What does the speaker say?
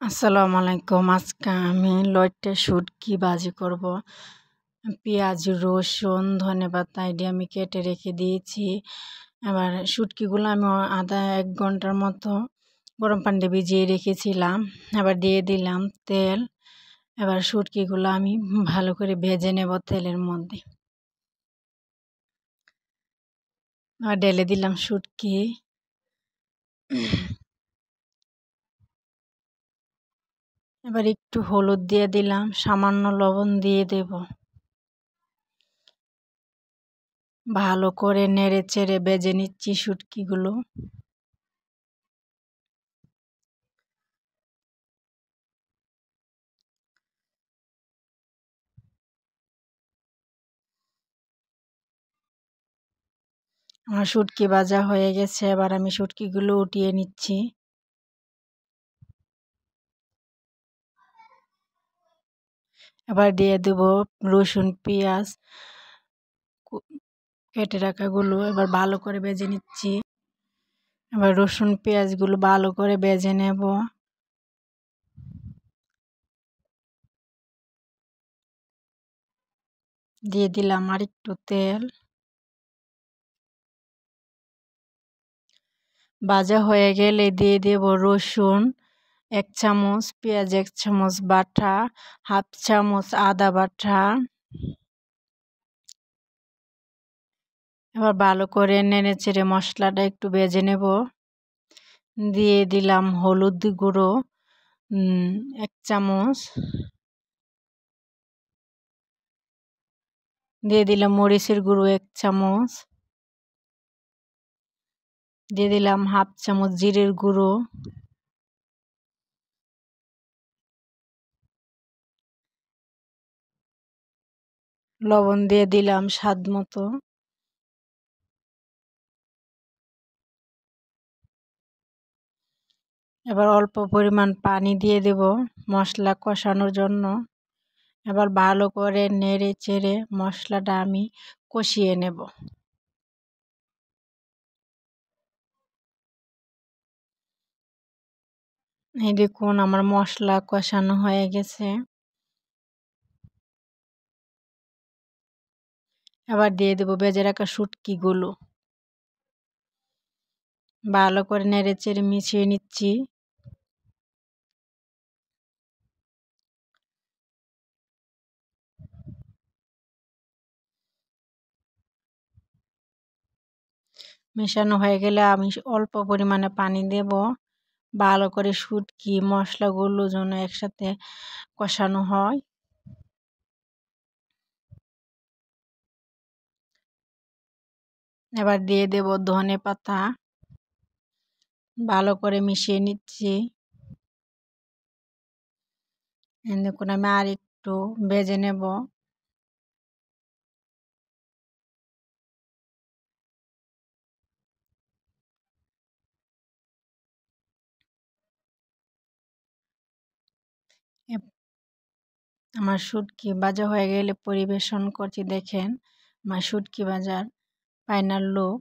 আসসালামু আলাইকুম। আজকে আমি লইট্টে শুটকি ভাজি করব। পেঁয়াজ, রসুন, ধনেপাতা দিয়ে আমি কেটে রেখে দিয়েছি। এবার শুটকিগুলো আমি আধা 1 ঘন্টার মতো গরম পানিতে ভিজিয়ে রেখেছিলাম। এবার দিয়ে দিলাম তেল। এবার শুটকিগুলো আমি ভালো করে ভেজে নেব তেলের মধ্যে। আর ঢেলে দিলাম শুটকি। এবার একটু হলুদ দিয়ে দিলাম, সামান্য লবণ দিয়ে দেব। ভালো করে নেড়ে চেড়ে ভেজে নিচ্ছি শুটকিগুলো। আমার শুটকি ভাজা হয়ে গেছে। এবার আমি শুটকিগুলো উঠিয়ে নিচ্ছি। এবার দিয়ে দেব রসুন, পেঁয়াজ কেটে রাখাগুলো। এবার ভালো করে ভেজে নিচ্ছি। এবার রসুন পেঁয়াজগুলো ভালো করে ভেজে নেব। দিয়ে দিলাম আর একটু তেল। ভাজা হয়ে গেলে দিয়ে দেব রসুন 1 চামচ, পেঁয়াজ 1 চামচ বাটা, 1/2 চামচ আদা বাটা। এবার ভালো করে নেড়ে চেড়ে মশলাটা একটু ভেজে নেব। দিয়ে দিলাম হলুদ গুঁড়ো 1 চামচ। দিয়ে দিলাম মরিচের গুঁড়ো 1 চামচ। দিয়ে দিলাম 1/2 চামচ জিরের গুঁড়ো। লবণ দিয়ে দিলাম স্বাদ মতো। এবার অল্প পরিমাণ পানি দিয়ে দেব মশলা কষানোর জন্য। এবার ভালো করে নেড়ে চেড়ে মশলাটা আমি কষিয়ে নেব। এই দেখুন আমার মশলা কষানো হয়ে গেছে। এবার দিয়ে দেব ভেজে রাখা শুটকিগুলো। ভালো করে নেড়ে চেড়ে মিশিয়ে নিচ্ছি। মেশানো হয়ে গেলে আমি অল্প পরিমাণে পানি দেব। ভালো করে শুটকি মশলাগুলো যেন একসাথে কষানো হয়। এবার দিয়ে দেব ধনেপাতা। ভালো করে মিশিয়ে নিচ্ছি। দেখুন আমি আর একটু ভেজে নেব। আমার শুটকি ভাজা হয়ে গেলে পরিবেশন করছি। দেখেন আমার শুটকি ভাজার ফাইনাল লুক।